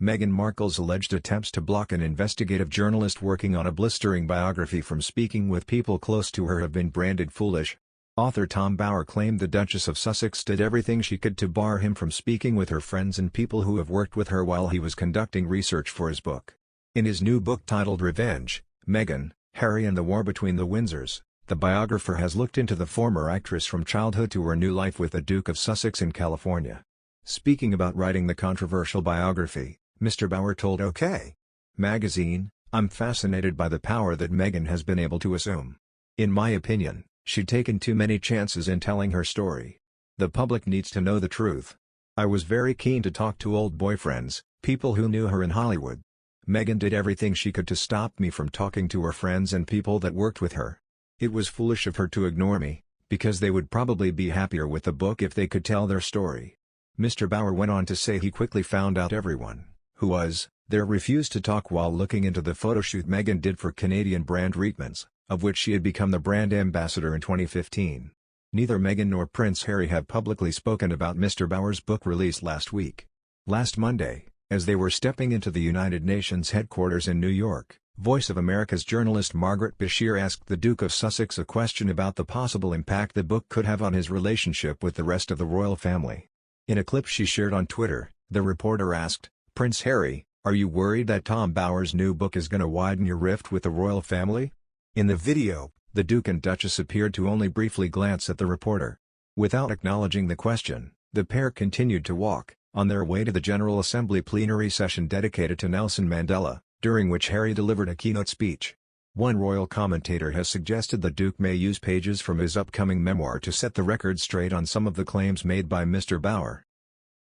Meghan Markle's alleged attempts to block an investigative journalist working on a blistering biography from speaking with people close to her have been branded foolish. Author Tom Bower claimed the Duchess of Sussex did everything she could to bar him from speaking with her friends and people who have worked with her while he was conducting research for his book. In his new book titled Revenge, Meghan, Harry and the War Between the Windsors, the biographer has looked into the former actress from childhood to her new life with the Duke of Sussex in California. Speaking about writing the controversial biography, Mr. Bower told OK! Magazine, "I'm fascinated by the power that Meghan has been able to assume. In my opinion, she'd taken too many chances in telling her story. The public needs to know the truth. I was very keen to talk to old boyfriends, people who knew her in Hollywood. Meghan did everything she could to stop me from talking to her friends and people that worked with her. It was foolish of her to ignore me, because they would probably be happier with the book if they could tell their story." Mr. Bower went on to say he quickly found out everyone who was there refused to talk while looking into the photoshoot Meghan did for Canadian brand Reitmans, of which she had become the brand ambassador in 2015. Neither Meghan nor Prince Harry have publicly spoken about Mr. Bower's book release last week. Last Monday, as they were stepping into the United Nations headquarters in New York, Voice of America's journalist Margaret Bashir asked the Duke of Sussex a question about the possible impact the book could have on his relationship with the rest of the royal family. In a clip she shared on Twitter, the reporter asked, "Prince Harry, are you worried that Tom Bower's new book is going to widen your rift with the royal family?" In the video, the Duke and Duchess appeared to only briefly glance at the reporter. Without acknowledging the question, the pair continued to walk, on their way to the General Assembly plenary session dedicated to Nelson Mandela, during which Harry delivered a keynote speech. One royal commentator has suggested the Duke may use pages from his upcoming memoir to set the record straight on some of the claims made by Mr. Bower.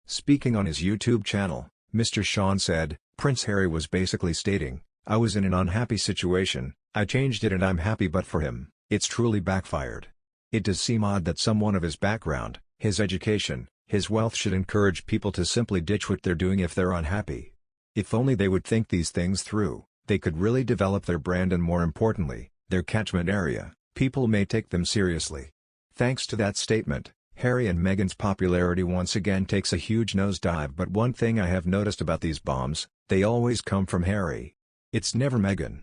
Speaking on his YouTube channel, Mr. Sean said, "Prince Harry was basically stating, I was in an unhappy situation, I changed it and I'm happy, but for him, it's truly backfired. It does seem odd that someone of his background, his education, his wealth should encourage people to simply ditch what they're doing if they're unhappy. If only they would think these things through, they could really develop their brand and more importantly, their catchment area, people may take them seriously." Thanks to that statement, Harry and Meghan's popularity once again takes a huge nosedive, but one thing I have noticed about these bombs, they always come from Harry. It's never Meghan.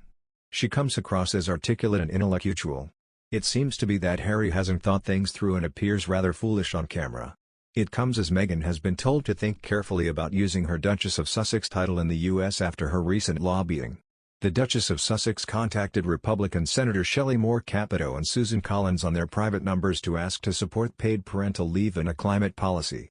She comes across as articulate and intellectual. It seems to be that Harry hasn't thought things through and appears rather foolish on camera. It comes as Meghan has been told to think carefully about using her Duchess of Sussex title in the U.S. after her recent lobbying. The Duchess of Sussex contacted Republican Senator Shelley Moore Capito and Susan Collins on their private numbers to ask to support paid parental leave and a climate policy.